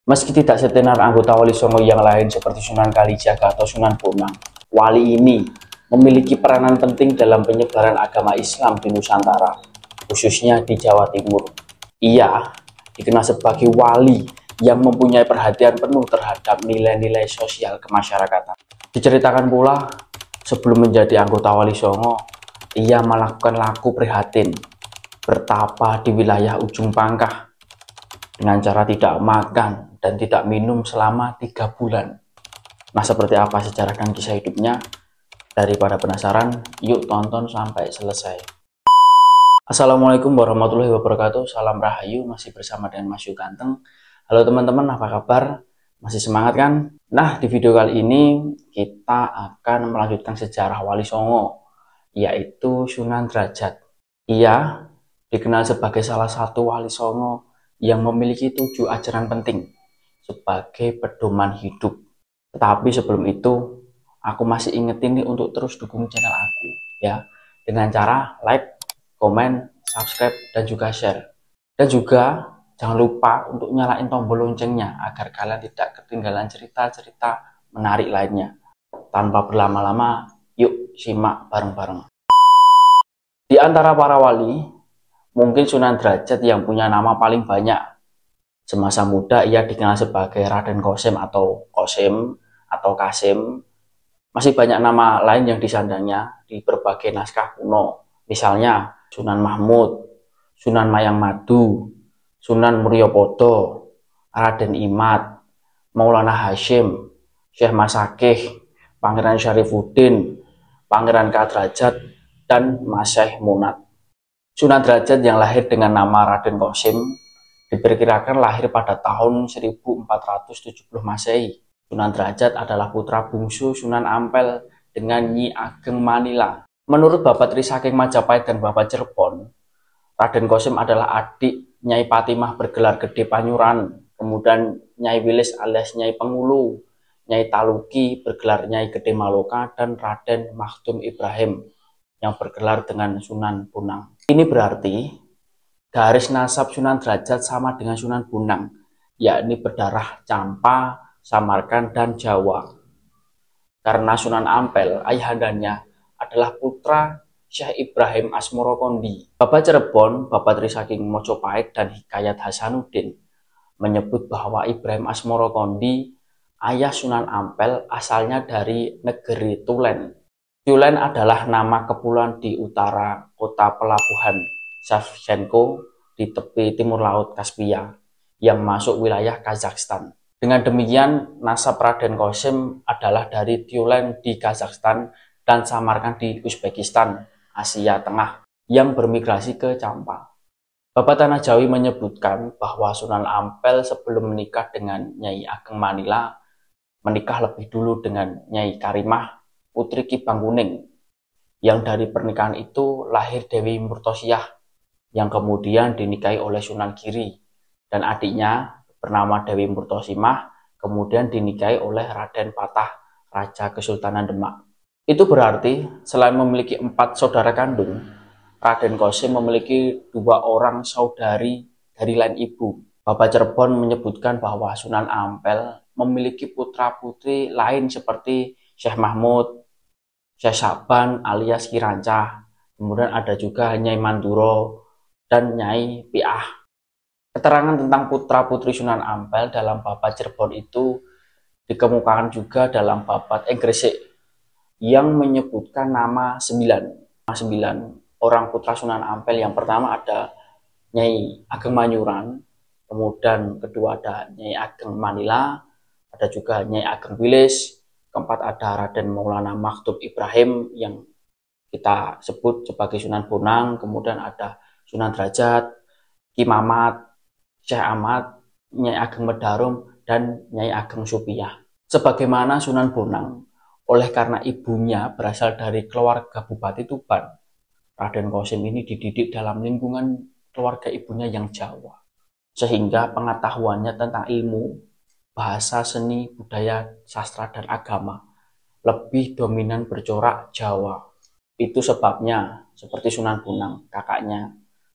Meski tidak setenar anggota Wali Songo yang lain seperti Sunan Kalijaga atau Sunan Bonang, wali ini memiliki peranan penting dalam penyebaran agama Islam di Nusantara, khususnya di Jawa Timur. Ia dikenal sebagai wali yang mempunyai perhatian penuh terhadap nilai-nilai sosial kemasyarakatan. Diceritakan pula, sebelum menjadi anggota Wali Songo, ia melakukan laku prihatin, bertapa di wilayah Ujung Pangkah dengan cara tidak makan dan tidak minum selama 3 bulan. Nah, seperti apa sejarah dan kisah hidupnya? Daripada penasaran, yuk tonton sampai selesai. Assalamualaikum warahmatullahi wabarakatuh. Salam Rahayu, masih bersama dengan Mas Yu Ganteng. Halo teman-teman, apa kabar? Masih semangat kan? Nah, di video kali ini kita akan melanjutkan sejarah Wali Songo, yaitu Sunan Derajat. Ia dikenal sebagai salah satu Wali Songo yang memiliki 7 ajaran penting sebagai pedoman hidup. Tetapi sebelum itu, aku masih ingetin nih untuk terus dukung channel aku ya, dengan cara like, komen, subscribe, dan juga share. Dan juga jangan lupa untuk nyalain tombol loncengnya agar kalian tidak ketinggalan cerita-cerita menarik lainnya. Tanpa berlama-lama, yuk simak bareng-bareng. Di antara para wali, mungkin Sunan Derajat yang punya nama paling banyak. Semasa muda ia dikenal sebagai Raden Kosim atau Kosim atau Kasim. Masih banyak nama lain yang disandangnya di berbagai naskah kuno. Misalnya Sunan Mahmud, Sunan Mayang Madu, Sunan Muryopodo, Raden Imad, Maulana Hashim, Syekh Masakih, Pangeran Syarifuddin, Pangeran Kadrajat, dan Masyih Munat. Sunan Derajat yang lahir dengan nama Raden Kosim diperkirakan lahir pada tahun 1470 Masehi. Sunan Derajat adalah putra bungsu Sunan Ampel dengan Nyi Ageng Manila. Menurut Bapak Tri Saking Majapahit dan Bapak Cirebon, Raden Kosim adalah adik Nyai Patimah bergelar Gede Panyuran, kemudian Nyai Wilis alias Nyai Pengulu, Nyai Taluki bergelar Nyai Gede Maloka, dan Raden Makhdum Ibrahim yang bergelar dengan Sunan Bonang. Ini berarti garis nasab Sunan Derajat sama dengan Sunan Bonang, yakni berdarah Campa, Samarkan, dan Jawa. Karena Sunan Ampel, ayahandanya adalah putra Syekh Ibrahim Asmorokondi. Bapak Cirebon, Bapak Tri Saking Mojopahit, dan Hikayat Hasanuddin menyebut bahwa Ibrahim Asmorokondi, ayah Sunan Ampel, asalnya dari negeri Tulen. Tulen adalah nama kepulauan di utara kota pelabuhan Shevchenko di tepi timur laut Kaspia yang masuk wilayah Kazakhstan. Dengan demikian, nasab Raden Kosim adalah dari Tulen di Kazakhstan dan Samarkand di Uzbekistan, Asia Tengah, yang bermigrasi ke Campa. Bapak Tanah Jawi menyebutkan bahwa Sunan Ampel sebelum menikah dengan Nyai Ageng Manila, menikah lebih dulu dengan Nyai Karimah, putri Ki Bangkuning, yang dari pernikahan itu lahir Dewi Murtosiah, yang kemudian dinikahi oleh Sunan Giri, dan adiknya bernama Dewi Murtosimah, kemudian dinikahi oleh Raden Patah, Raja Kesultanan Demak. Itu berarti selain memiliki 4 saudara kandung, Raden Kosim memiliki 2 orang saudari dari lain ibu. Bapak Cirebon menyebutkan bahwa Sunan Ampel memiliki putra-putri lain seperti Syekh Mahmud, Syekh Saban alias Ki Rancah, kemudian ada juga Nyai Manduro, dan Nyai Piah. Keterangan tentang putra-putri Sunan Ampel dalam Babat Cirebon itu dikemukakan juga dalam Babat Gresik yang menyebutkan nama 9 orang putra Sunan Ampel. Yang pertama ada Nyai Ageng Manyuran, kemudian kedua ada Nyai Ageng Manila, ada juga Nyai Ageng Wilis, keempat ada Raden Maulana Makhdum Ibrahim yang kita sebut sebagai Sunan Bonang, kemudian ada Sunan Derajat, Ki Mamat, Syekh Ahmad, Nyai Ageng Medarum, dan Nyai Ageng Supiah. Sebagaimana Sunan Bonang, oleh karena ibunya berasal dari keluarga Bupati Tuban, Raden Kosim ini dididik dalam lingkungan keluarga ibunya yang Jawa, sehingga pengetahuannya tentang ilmu, bahasa, seni, budaya, sastra, dan agama lebih dominan bercorak Jawa. Itu sebabnya, seperti Sunan Bonang, kakaknya,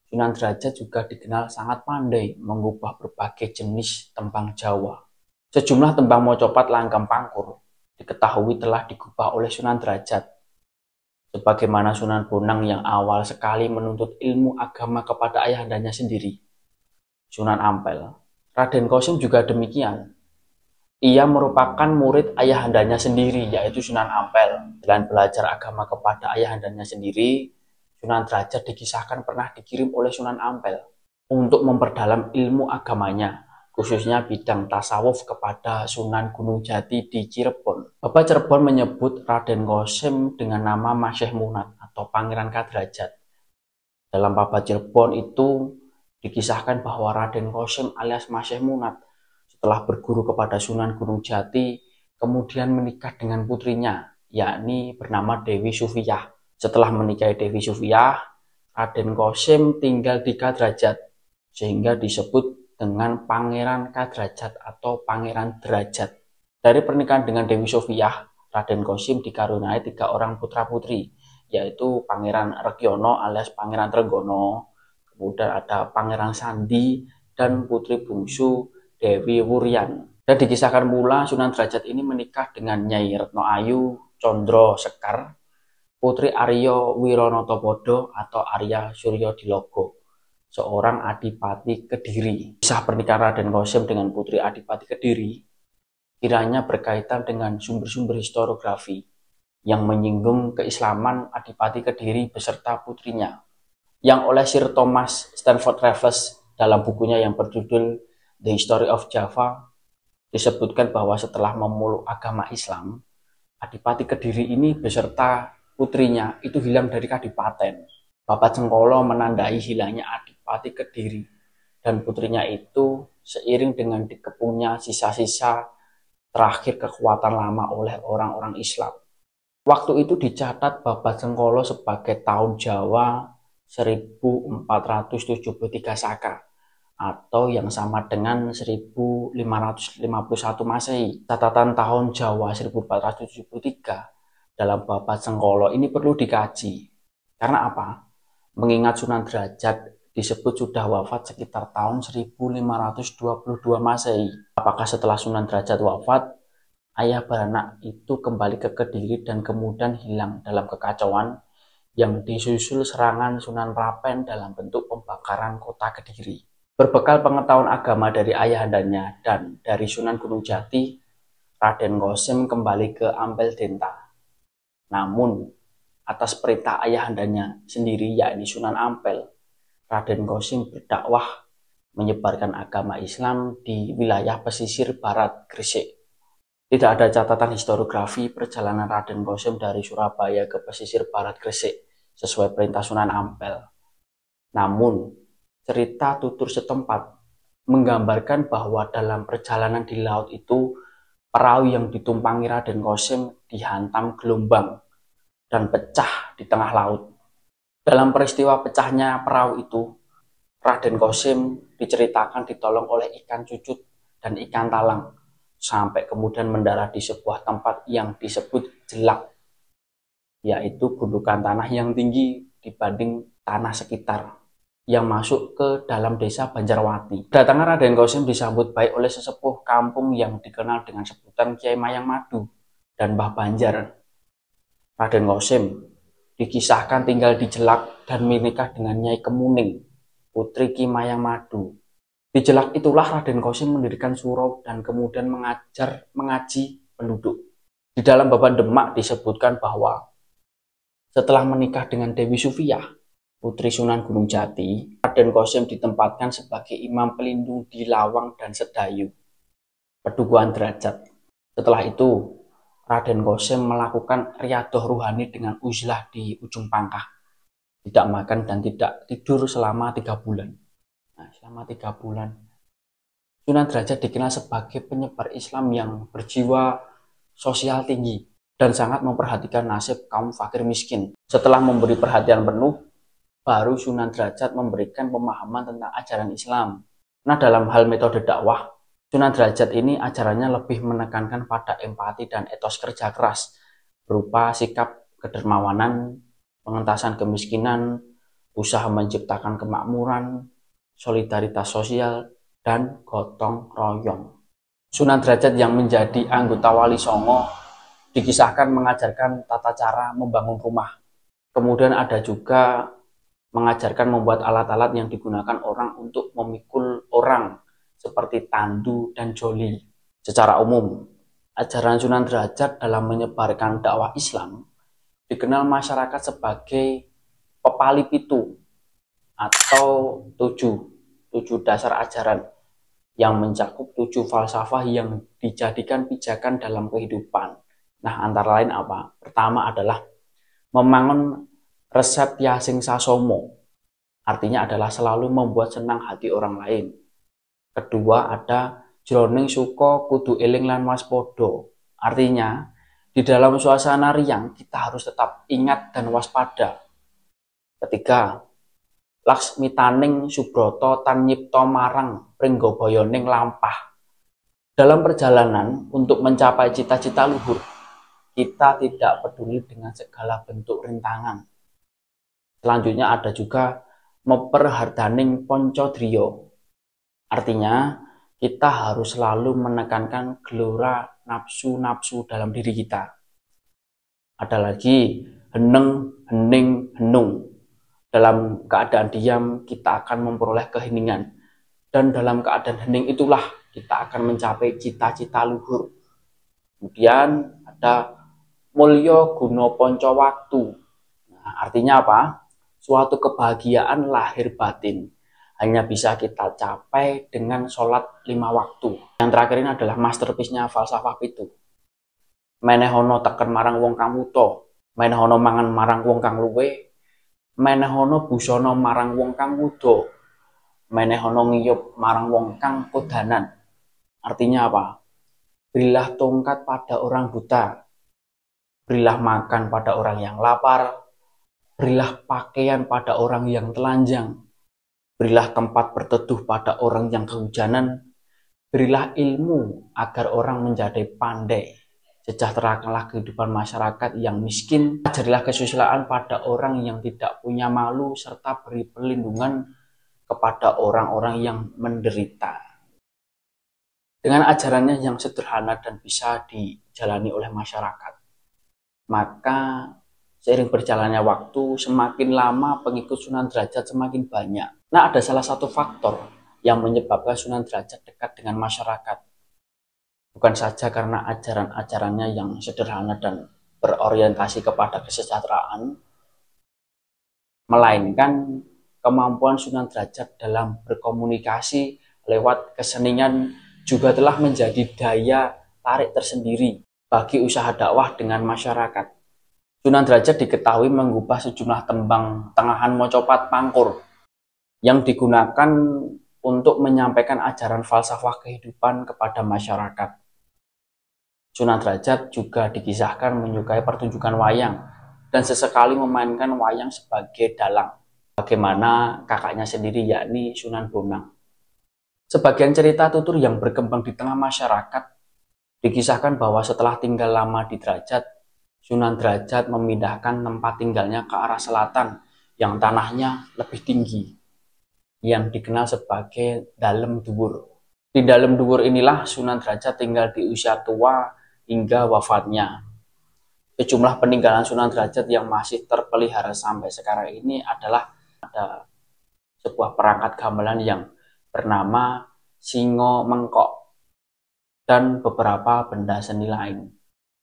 Sunan Derajat juga dikenal sangat pandai mengubah berbagai jenis tembang Jawa. Sejumlah tembang Mocopat Langgam Pangkur diketahui telah digubah oleh Sunan Derajat. Sebagaimana Sunan Bonang yang awal sekali menuntut ilmu agama kepada ayahandanya sendiri, Sunan Ampel. Raden Kosim juga demikian. Ia merupakan murid ayahandanya sendiri, yaitu Sunan Ampel. Selain belajar agama kepada ayahandanya sendiri, Sunan Derajat dikisahkan pernah dikirim oleh Sunan Ampel untuk memperdalam ilmu agamanya, khususnya bidang tasawuf kepada Sunan Gunung Jati di Cirebon. Bapak Cirebon menyebut Raden Kosim dengan nama Masyeh Munat atau Pangeran Kadrajat. Dalam Bapak Cirebon itu dikisahkan bahwa Raden Kosim alias Masyeh Munat setelah berguru kepada Sunan Gunung Jati, kemudian menikah dengan putrinya, yakni bernama Dewi Sufiyah. Setelah menikahi Dewi Sufiyah, Raden Kosim tinggal di Kadrajat, sehingga disebut dengan Pangeran Kadrajat atau Pangeran Derajat. Dari pernikahan dengan Dewi Sufiyah, Raden Kosim dikaruniai 3 orang putra-putri, yaitu Pangeran Regiono alias Pangeran Trenggono, kemudian ada Pangeran Sandi, dan putri bungsu Dewi Wuryan. Dan dikisahkan pula Sunan Derajat ini menikah dengan Nyai Retno Ayu Condro Sekar, putri Aryo Wironotopodo atau Arya Suryo Dilogo, seorang Adipati Kediri. Kisah pernikahan Raden Kosim dengan putri Adipati Kediri kiranya berkaitan dengan sumber-sumber historiografi yang menyinggung keislaman Adipati Kediri beserta putrinya, yang oleh Sir Thomas Stamford Raffles dalam bukunya yang berjudul The History of Java disebutkan bahwa setelah memeluk agama Islam, Adipati Kediri ini beserta putrinya itu hilang dari kadipaten. Bapak Cengkolo menandai hilangnya Adipati Kediri dan putrinya itu seiring dengan dikepungnya sisa-sisa terakhir kekuatan lama oleh orang-orang Islam. Waktu itu dicatat Bapak Cengkolo sebagai tahun Jawa 1473 Saka atau yang sama dengan 1551 Masehi. Catatan tahun Jawa 1473 dalam Bapak Cengkolo ini perlu dikaji. Karena apa? Mengingat Sunan Derajat disebut sudah wafat sekitar tahun 1522 Masehi. Apakah setelah Sunan Derajat wafat, ayah beranak itu kembali ke Kediri dan kemudian hilang dalam kekacauan yang disusul serangan Sunan Rapen dalam bentuk pembakaran kota Kediri? Berbekal pengetahuan agama dari ayahandanya dan dari Sunan Gunung Jati, Raden Kosim kembali ke Ampel Denta. Namun, atas perintah ayahandanya sendiri, yakni Sunan Ampel, Raden Kosim berdakwah menyebarkan agama Islam di wilayah pesisir barat Gresik. Tidak ada catatan historiografi perjalanan Raden Kosim dari Surabaya ke pesisir barat Gresik sesuai perintah Sunan Ampel. Namun, cerita tutur setempat menggambarkan bahwa dalam perjalanan di laut itu, perahu yang ditumpangi Raden Kosim dihantam gelombang dan pecah di tengah laut. Dalam peristiwa pecahnya perahu itu, Raden Kosim diceritakan ditolong oleh ikan cucut dan ikan talang, sampai kemudian mendarat di sebuah tempat yang disebut Jelak, yaitu gundukan tanah yang tinggi dibanding tanah sekitar, yang masuk ke dalam desa Banjarwati. Datangnya Raden Kosim disambut baik oleh sesepuh kampung yang dikenal dengan sebutan Kiai Mayang Madu dan Mbah Banjar. Raden Kosim dikisahkan tinggal di Jelak dan menikah dengan Nyai Kemuning, putri Ki Mayang Madu. Di Jelak itulah Raden Kosim mendirikan surau dan kemudian mengaji penduduk. Di dalam Baban Demak disebutkan bahwa setelah menikah dengan Dewi Sufiyah, putri Sunan Gunung Jati, Raden Kosim ditempatkan sebagai imam pelindung di Lawang dan Sedayu, Pedukuhan Derajat. Setelah itu, Raden Kosim melakukan riadoh ruhani dengan uzlah di ujung pangkah, tidak makan dan tidak tidur selama 3 bulan. Nah, selama 3 bulan, Sunan Derajat dikenal sebagai penyebar Islam yang berjiwa sosial tinggi dan sangat memperhatikan nasib kaum fakir miskin. Setelah memberi perhatian penuh, baru Sunan Derajat memberikan pemahaman tentang ajaran Islam. Nah, dalam hal metode dakwah, Sunan Derajat ini ajarannya lebih menekankan pada empati dan etos kerja keras, berupa sikap kedermawanan, pengentasan kemiskinan, usaha menciptakan kemakmuran, solidaritas sosial, dan gotong royong. Sunan Derajat yang menjadi anggota Wali Songo dikisahkan mengajarkan tata cara membangun rumah. Kemudian ada juga mengajarkan membuat alat-alat yang digunakan orang untuk memikul orang seperti tandu dan joli. Secara umum, ajaran Sunan Derajat dalam menyebarkan dakwah Islam dikenal masyarakat sebagai pepali pitu atau tujuh dasar ajaran yang mencakup 7 falsafah yang dijadikan pijakan dalam kehidupan. Nah, antara lain apa? Pertama adalah membangun resep Yasing Sasomo, artinya adalah selalu membuat senang hati orang lain. Kedua ada jroning suka kudu eling lan waspada, artinya di dalam suasana riang kita harus tetap ingat dan waspada. Ketiga, laksmitaning subroto tan nyipta marang pringgabayaning lampah. Dalam perjalanan untuk mencapai cita-cita luhur, kita tidak peduli dengan segala bentuk rintangan. Selanjutnya ada juga memperhardaning poncodriya. Artinya, kita harus selalu menekankan gelora nafsu-nafsu dalam diri kita. Ada lagi heneng, hening, henung. Dalam keadaan diam, kita akan memperoleh keheningan. Dan dalam keadaan hening itulah kita akan mencapai cita-cita luhur. Kemudian ada mulya guna panca waktu. Nah, artinya apa? Suatu kebahagiaan lahir batin hanya bisa kita capai dengan sholat 5 waktu. Yang terakhir ini adalah masterpiece-nya falsafah pitu. Menehono teken marang wong kang wuta, menehono mangan marang wong kang luwe, menehono busana marang wong kang wuda, menehono ngiyup marang wong kang kodanan. Artinya apa? Berilah tongkat pada orang buta, berilah makan pada orang yang lapar, berilah pakaian pada orang yang telanjang, berilah tempat berteduh pada orang yang kehujanan, berilah ilmu agar orang menjadi pandai, sejahterakanlah kehidupan masyarakat yang miskin, ajarilah kesusilaan pada orang yang tidak punya malu, serta beri perlindungan kepada orang-orang yang menderita. Dengan ajarannya yang sederhana dan bisa dijalani oleh masyarakat, maka seiring berjalannya waktu, semakin lama pengikut Sunan Derajat semakin banyak. Nah, ada salah satu faktor yang menyebabkan Sunan Derajat dekat dengan masyarakat. Bukan saja karena ajaran-ajarannya yang sederhana dan berorientasi kepada kesejahteraan, melainkan kemampuan Sunan Derajat dalam berkomunikasi lewat kesenian juga telah menjadi daya tarik tersendiri bagi usaha dakwah dengan masyarakat. Sunan Derajat diketahui mengubah sejumlah tembang tengahan mocopat pangkur yang digunakan untuk menyampaikan ajaran falsafah kehidupan kepada masyarakat. Sunan Derajat juga dikisahkan menyukai pertunjukan wayang dan sesekali memainkan wayang sebagai dalang, bagaimana kakaknya sendiri yakni Sunan Bonang. Sebagian cerita tutur yang berkembang di tengah masyarakat dikisahkan bahwa setelah tinggal lama di Derajat, Sunan Derajat memindahkan tempat tinggalnya ke arah selatan yang tanahnya lebih tinggi, yang dikenal sebagai Dalem Dhuwur. Di Dalem Dhuwur inilah Sunan Derajat tinggal di usia tua hingga wafatnya. Sejumlah peninggalan Sunan Derajat yang masih terpelihara sampai sekarang ini adalah ada sebuah perangkat gamelan yang bernama Singo Mengkok dan beberapa benda seni lain.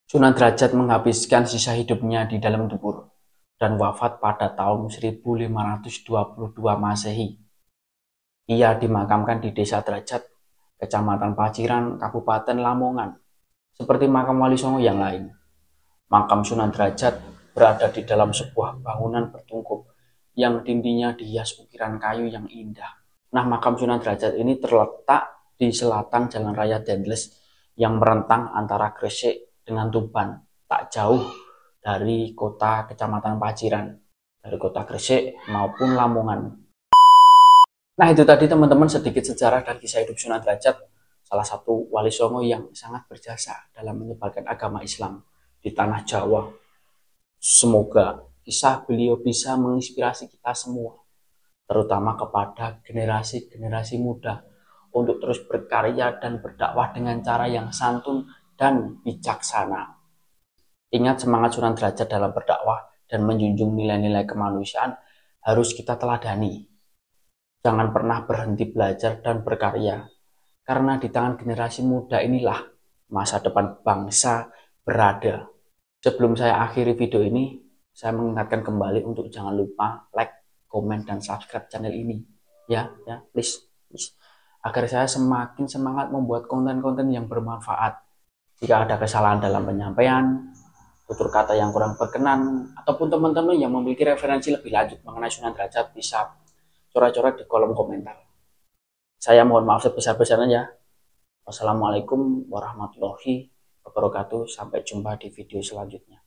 Sunan Derajat menghabiskan sisa hidupnya di Dalem Dhuwur dan wafat pada tahun 1522 Masehi. Ia dimakamkan di Desa Derajat, Kecamatan Paciran, Kabupaten Lamongan, seperti makam Wali Songo yang lain. Makam Sunan Derajat berada di dalam sebuah bangunan bertungkup yang dindingnya dihias ukiran kayu yang indah. Nah, makam Sunan Derajat ini terletak di selatan Jalan Raya Dendles yang merentang antara Gresik dengan Tuban, tak jauh dari kota Kecamatan Paciran, dari kota Gresik maupun Lamongan. Nah, itu tadi teman-teman sedikit sejarah dan kisah hidup Sunan Derajat, salah satu Wali Songo yang sangat berjasa dalam menyebarkan agama Islam di tanah Jawa. Semoga kisah beliau bisa menginspirasi kita semua terutama kepada generasi-generasi muda untuk terus berkarya dan berdakwah dengan cara yang santun dan bijaksana. Ingat, semangat Sunan Derajat dalam berdakwah dan menjunjung nilai-nilai kemanusiaan harus kita teladani. Jangan pernah berhenti belajar dan berkarya, karena di tangan generasi muda inilah masa depan bangsa berada. Sebelum saya akhiri video ini, saya mengingatkan kembali untuk jangan lupa like, komen, dan subscribe channel ini. Ya, please. Agar saya semakin semangat membuat konten-konten yang bermanfaat. Jika ada kesalahan dalam penyampaian, tutur kata yang kurang berkenan, ataupun teman-teman yang memiliki referensi lebih lanjut mengenai Sunan Derajat bisa coret-coret di kolom komentar. Saya mohon maaf sebesar-besarnya. Wassalamualaikum warahmatullahi wabarakatuh. Sampai jumpa di video selanjutnya.